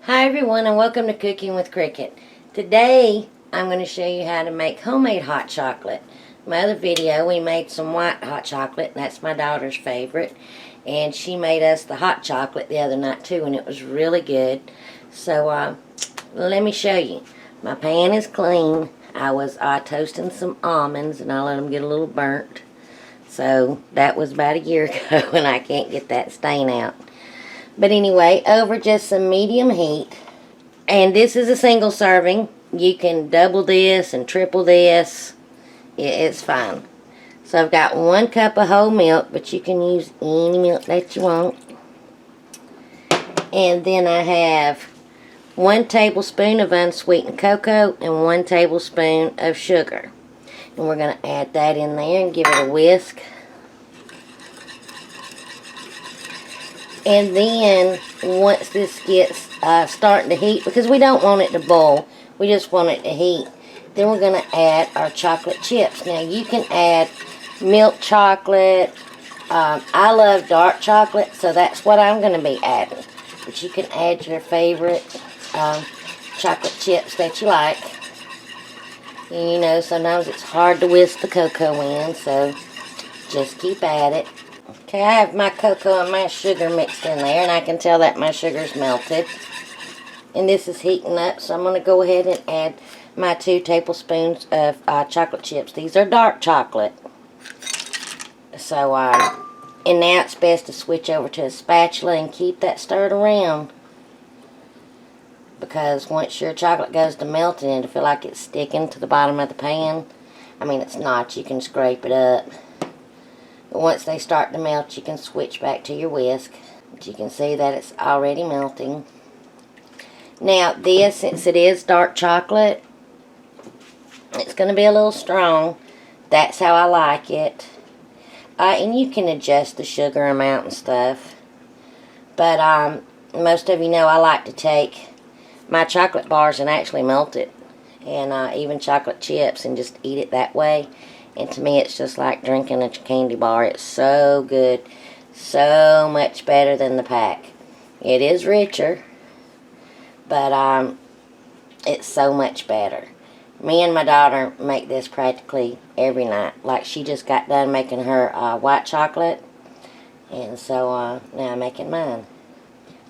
Hi everyone, and welcome to Cooking with Cricket. Today I'm going to show you how to make homemade hot chocolate. In my other video we made some white hot chocolate, and that's my daughter's favorite, and she made us the hot chocolate the other night too, and it was really good. So let me show you. My pan is clean. I was toasting some almonds and I let them get a little burnt. So that was about a year ago and I can't get that stain out. But anyway, over just some medium heat. And this is a single serving. You can double this and triple this. It's fine. So I've got 1 cup of whole milk, but you can use any milk that you want. And then I have 1 tablespoon of unsweetened cocoa and 1 tablespoon of sugar. And we're going to add that in there and give it a whisk. And then once this gets starting to heat, because we don't want it to boil, we just want it to heat, then we're going to add our chocolate chips. Now you can add milk chocolate. I love dark chocolate, so that's what I'm going to be adding. But you can add your favorite chocolate chips that you like. And you know, sometimes it's hard to whisk the cocoa in, so just keep at it. Okay, I have my cocoa and my sugar mixed in there, and I can tell that my sugar's melted. And this is heating up, so I'm going to go ahead and add my 2 tablespoons of chocolate chips. These are dark chocolate. So, and now it's best to switch over to a spatula and keep that stirred around. Because once your chocolate goes to melting, it'll feel like it's sticking to the bottom of the pan. I mean, it's not. You can scrape it up. Once they start to melt, you can switch back to your whisk. But you can see that it's already melting. Now this, since it is dark chocolate, it's going to be a little strong. That's how I like it. And you can adjust the sugar amount and stuff. But most of you know I like to take my chocolate bars and actually melt it. And even chocolate chips, and just eat it that way. And to me, it's just like drinking a candy bar. It's so good. So much better than the pack. It is richer. But it's so much better. Me and my daughter make this practically every night. Like, she just got done making her white chocolate. And so now I'm making mine.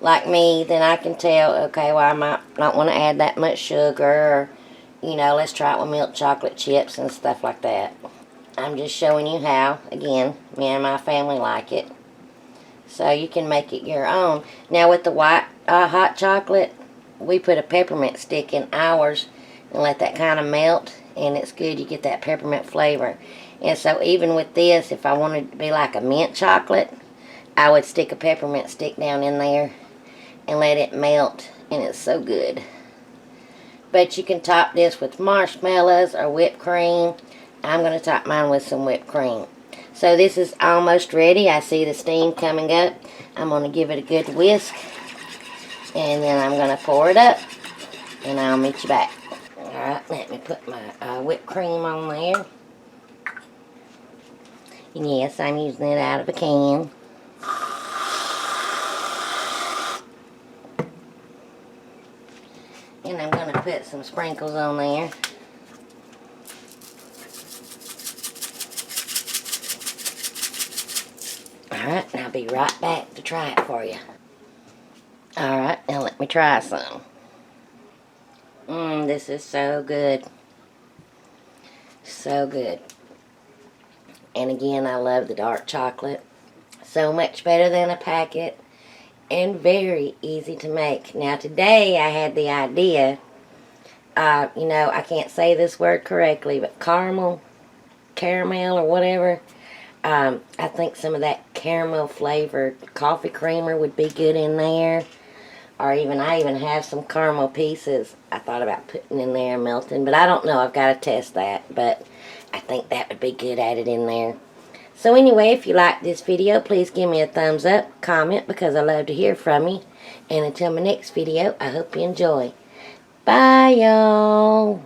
Like me, then I can tell, okay, well, I might not want to add that much sugar. Or, you know, let's try it with milk chocolate chips and stuff like that. I'm just showing you how, again, me and my family like it. So you can make it your own. Now with the white hot chocolate, we put a peppermint stick in ours and let that kind of melt. And it's good, you get that peppermint flavor. And so even with this, if I wanted it to be like a mint chocolate, I would stick a peppermint stick down in there and let it melt. And it's so good. But you can top this with marshmallows or whipped cream. I'm going to top mine with some whipped cream. So this is almost ready. I see the steam coming up. I'm going to give it a good whisk. And then I'm going to pour it up. And I'll meet you back. Alright, let me put my whipped cream on there. And yes, I'm using it out of a can. And I'm going to put some sprinkles on there. Alright, and I'll be right back to try it for you. Alright, now let me try some. This is so good. So good. And again, I love the dark chocolate. So much better than a packet. And very easy to make. Now today I had the idea, you know, I can't say this word correctly, but caramel or whatever. I think some of that caramel flavored coffee creamer would be good in there. Or I even have some caramel pieces I thought about putting in there and melting. But I don't know. I've got to test that. But I think that would be good added in there. So anyway, if you like this video, please give me a thumbs up, comment, because I love to hear from you. And until my next video, I hope you enjoy. Bye, y'all.